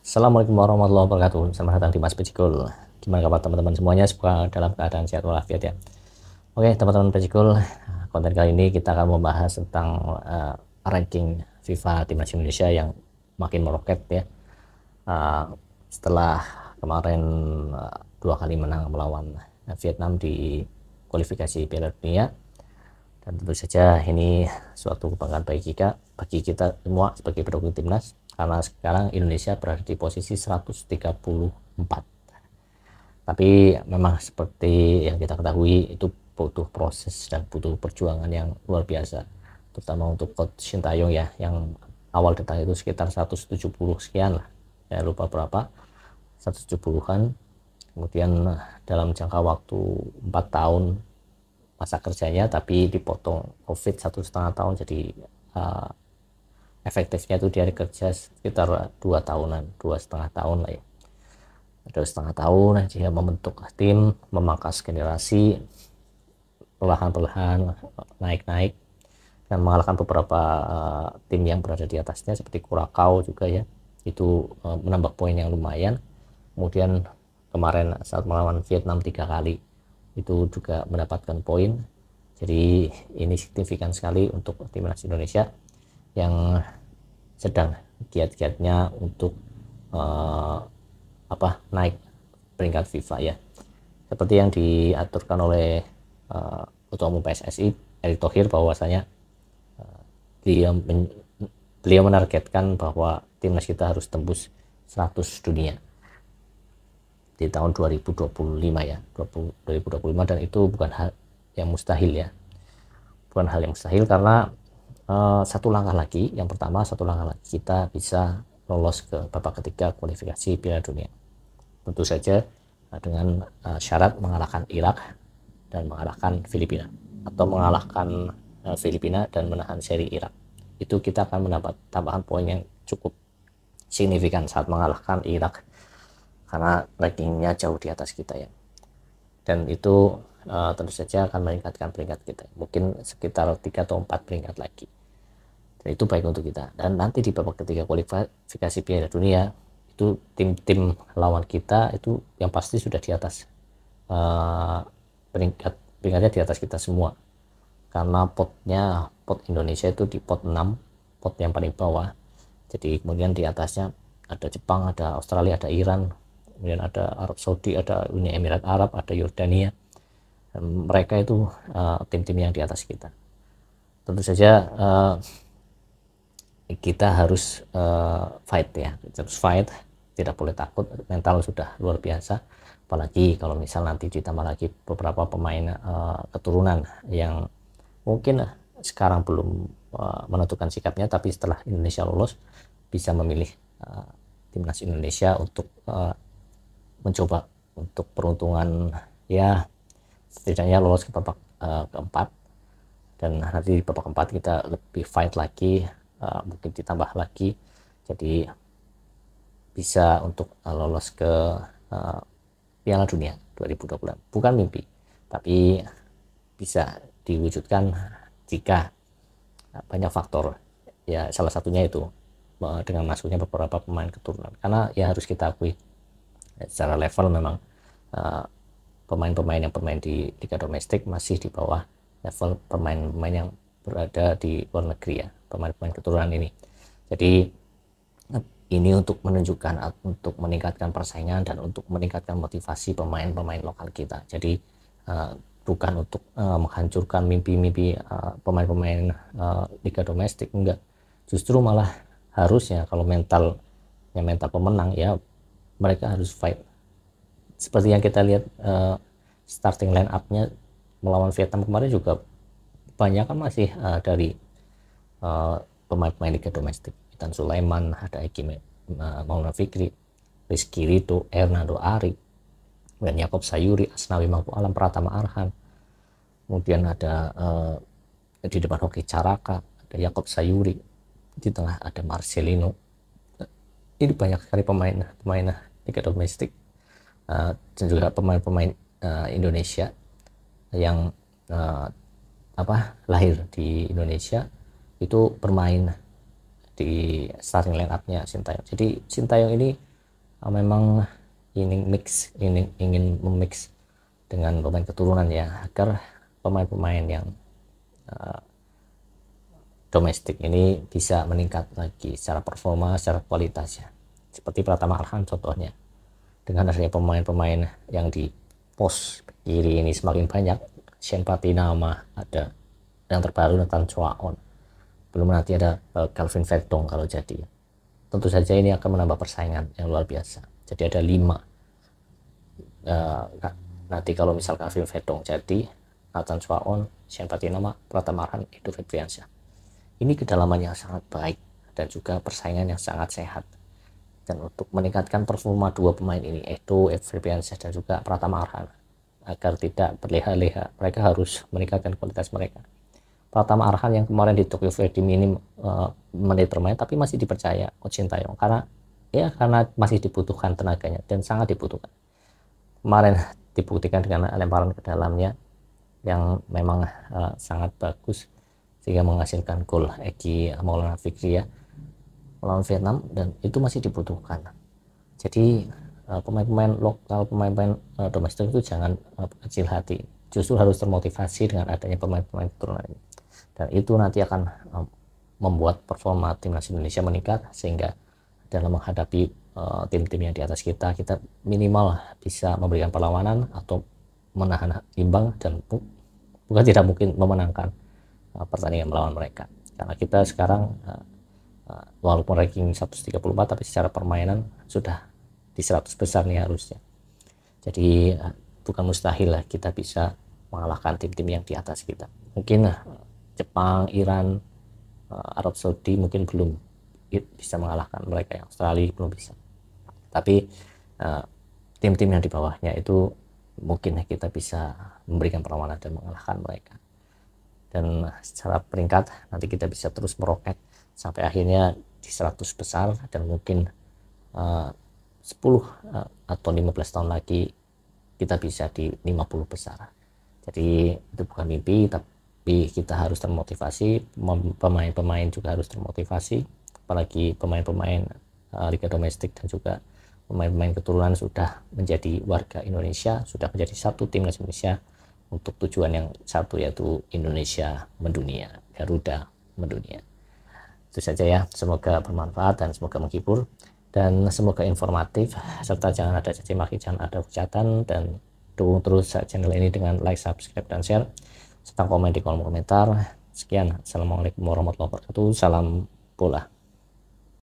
Assalamualaikum warahmatullahi wabarakatuh. Selamat datang di Mas Pejikul. Gimana kabar teman-teman semuanya? Semoga dalam keadaan sehat walafiat ya. Oke teman-teman Pejikul, konten kali ini kita akan membahas tentang ranking FIFA Timnas Indonesia yang makin meroket ya. Setelah kemarin 2 kali menang melawan Vietnam di kualifikasi Piala Dunia, dan tentu saja ini suatu kebanggaan bagi kita semua sebagai pendukung timnas, karena sekarang Indonesia berada di posisi 134. Tapi memang seperti yang kita ketahui, itu butuh proses dan butuh perjuangan yang luar biasa, terutama untuk Coach Sintayong ya, yang awal datang itu sekitar 170 sekian lah, saya lupa berapa, 170-an. Kemudian dalam jangka waktu 4 tahun masa kerjanya, tapi dipotong COVID 1,5 tahun, jadi efektifnya itu dia kerja sekitar 2 tahunan, 2,5 tahun lah ya, 2,5 tahun dia membentuk tim, memangkas generasi, perlahan-perlahan naik-naik dan mengalahkan beberapa tim yang berada di atasnya seperti Curacao juga ya, itu menambah poin yang lumayan. Kemudian kemarin saat melawan Vietnam 3 kali itu juga mendapatkan poin. Jadi ini signifikan sekali untuk timnas Indonesia yang sedang giat-giatnya untuk naik peringkat FIFA ya, seperti yang diaturkan oleh Ketua Umum PSSI Erick Thohir, bahwasanya beliau menargetkan bahwa timnas kita harus tembus 100 dunia di tahun 2025 ya, 2025, dan itu bukan hal yang mustahil ya, bukan hal yang mustahil, karena satu langkah lagi, yang pertama satu langkah lagi kita bisa lolos ke babak ketiga kualifikasi Piala Dunia, tentu saja dengan syarat mengalahkan Irak dan mengalahkan Filipina, atau mengalahkan Filipina dan menahan seri Irak. Itu kita akan mendapat tambahan poin yang cukup signifikan saat mengalahkan Irak, karena rankingnya jauh di atas kita ya, dan itu tentu saja akan meningkatkan peringkat kita, mungkin sekitar 3 atau 4 peringkat lagi, dan itu baik untuk kita. Dan nanti di babak ketiga kualifikasi Piala Dunia itu tim-tim lawan kita itu yang pasti sudah di atas, peringkatnya di atas kita semua, karena pot Indonesia itu di pot 6, pot yang paling bawah. Jadi kemudian di atasnya ada Jepang, ada Australia, ada Iran, kemudian ada Arab Saudi, ada Uni Emirat Arab, ada Yordania, dan mereka itu tim-tim yang di atas kita. Tentu saja kita harus fight ya, harus fight, tidak boleh takut, mental sudah luar biasa, apalagi kalau misal nanti ditambah lagi beberapa pemain keturunan yang mungkin sekarang belum menentukan sikapnya, tapi setelah Indonesia lolos bisa memilih timnas Indonesia untuk mencoba untuk peruntungan ya, setidaknya lolos ke babak keempat, dan nanti di babak keempat kita lebih fight lagi, mungkin ditambah lagi, jadi bisa untuk lolos ke Piala Dunia 2026. Bukan mimpi, tapi bisa diwujudkan jika banyak faktor ya, salah satunya itu dengan masuknya beberapa pemain keturunan, karena ya harus kita akui secara level memang pemain-pemain yang bermain di liga domestik masih di bawah level pemain-pemain yang berada di luar negeri ya, pemain-pemain keturunan ini. Jadi ini untuk menunjukkan, untuk meningkatkan persaingan dan untuk meningkatkan motivasi pemain-pemain lokal kita. Jadi bukan untuk menghancurkan mimpi-mimpi pemain-pemain liga domestik, enggak, justru malah harusnya kalau mental pemenang ya, mereka harus fight. Seperti yang kita lihat starting line up-nya melawan Vietnam kemarin juga banyak kan masih dari pemain-pemain liga domestik. Itan Sulaiman, ada Eki Maulana Fikri, Rizky Ridho, Hernando Ari, dan Yakob Sayuri, Asnawi Mangku Alam, Pratama Arhan. Kemudian ada di depan Hoki Caraka ada Yakob Sayuri, di tengah ada Marcelino. Ini banyak sekali pemain liga domestik dan juga pemain-pemain Indonesia yang lahir di Indonesia itu bermain di starting line up-nya Sintayong. Jadi Sintayong ini memang ingin memix dengan pemain keturunan ya, agar pemain-pemain yang domestik ini bisa meningkat lagi secara performa, secara kualitas ya. Seperti Pratama Arhan contohnya. Dengan adanya pemain-pemain yang di pos kiri ini semakin banyak, Shen Patinama, ada yang terbaru Nathan Chuaon, belum nanti ada Calvin Verdong kalau jadi. Tentu saja ini akan menambah persaingan yang luar biasa. Jadi ada 5. Nanti kalau misal Calvin Verdong jadi, Nathan Chuaon, Shen Patinama, Pratama Arhan, Edo Febriansyah. Ini kedalaman yang sangat baik dan juga persaingan yang sangat sehat. Dan untuk meningkatkan performa dua pemain ini, Edo Febriansyah dan juga Pratama Arhan, agar tidak berleha-leha, mereka harus meningkatkan kualitas mereka. Pratama Arhan yang kemarin di Tokyo Verde minim menit bermain, tapi masih dipercaya Coach Sintayong karena masih dibutuhkan tenaganya dan sangat dibutuhkan. Kemarin dibuktikan dengan lemparan ke dalamnya yang memang sangat bagus sehingga menghasilkan gol Egi Maulana Fikri ya melawan Vietnam, dan itu masih dibutuhkan. Jadi pemain-pemain lokal, pemain-pemain domestik itu jangan kecil hati, justru harus termotivasi dengan adanya pemain-pemain keturunan ini, dan itu nanti akan membuat performa timnas Indonesia meningkat, sehingga dalam menghadapi tim-tim yang di atas kita minimal bisa memberikan perlawanan atau menahan imbang, dan bukan tidak mungkin memenangkan pertandingan melawan mereka, karena kita sekarang walaupun ranking 134 tapi secara permainan sudah di 100 besar nih harusnya. Jadi bukan mustahil lah kita bisa mengalahkan tim-tim yang di atas kita. Mungkin Jepang, Iran, Arab Saudi mungkin belum bisa mengalahkan mereka, yang Australia belum bisa. Tapi tim-tim yang di bawahnya itu mungkin kita bisa memberikan perlawanan dan mengalahkan mereka. Dan secara peringkat nanti kita bisa terus meroket sampai akhirnya di 100 besar, dan mungkin 10 atau 15 tahun lagi kita bisa di 50 besar. Jadi itu bukan mimpi, tapi kita harus termotivasi, pemain-pemain juga harus termotivasi, apalagi pemain-pemain liga domestik dan juga pemain-pemain keturunan sudah menjadi warga Indonesia, sudah menjadi satu timnas Indonesia untuk tujuan yang satu, yaitu Indonesia mendunia, Garuda mendunia. Itu saja ya, semoga bermanfaat dan semoga menghibur dan semoga informatif, serta jangan ada caci maki, jangan ada hujatan, dan dukung terus channel ini dengan like, subscribe, dan share, serta komen di kolom komentar. Sekian, assalamualaikum warahmatullahi wabarakatuh, salam bola.